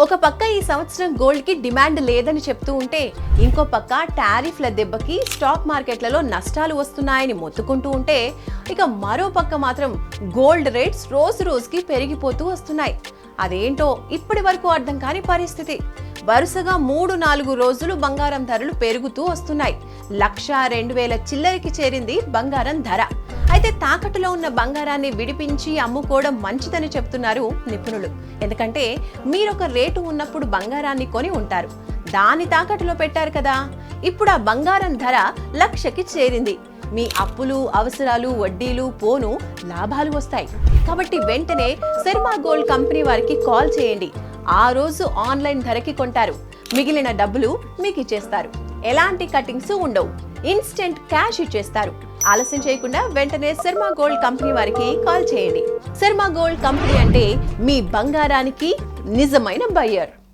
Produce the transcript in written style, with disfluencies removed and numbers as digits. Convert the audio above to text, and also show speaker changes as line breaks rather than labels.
ఒక పక్క ఈ సంవత్సరం గోల్డ్ కి డిమాండ్ లేదని చెప్తూ ఉంటే, ఇంకో పక్క టారిఫ్ల దెబ్బకి స్టాక్ మార్కెట్లలో నష్టాలు వస్తున్నాయని మొత్తుకుంటూ ఉంటే, ఇక మరో పక్క మాత్రం గోల్డ్ రేట్స్ రోజు రోజుకి పెరిగిపోతూ వస్తున్నాయి. అదేంటో ఇప్పటి వరకు అర్థం కాని పరిస్థితి. వరుసగా 3-4 రోజులు బంగారం ధరలు పెరుగుతూ వస్తున్నాయి. 1,02,000 చిల్లరకి చేరింది బంగారం ధర. అయితే తాకట్టులో ఉన్న బంగారాన్ని విడిపించి అమ్ముకోవడం మంచిదని చెప్తున్నారు నిపుణులు. ఎందుకంటే మీరొక రేటు ఉన్నప్పుడు బంగారాన్ని కొని ఉంటారు, దాని తాకట్టులో పెట్టారు కదా. ఇప్పుడు ఆ బంగారం ధర 1,00,000కి చేరింది. మీ అప్పులు, అవసరాలు, వడ్డీలు పోను, లాభాలు వస్తాయి. కాబట్టి వెంటనే శర్మ గోల్డ్ కంపెనీ వారికి కాల్ చేయండి. ఆ రోజు ఆన్లైన్ ధరకి కొంటారు, మిగిలిన డబ్బులు మీకు ఇచ్చేస్తారు. ఎలాంటి కటింగ్స్ ఉండవు, ఇన్స్టెంట్ క్యాష్ ఇచ్చేస్తారు. ఆలస్యం చేయకుండా వెంటనే శర్మ గోల్డ్ కంపెనీ వారికి కాల్ చేయండి. శర్మ గోల్డ్ కంపెనీ అంటే మీ బంగారానికి నిజమైన బయ్యర్.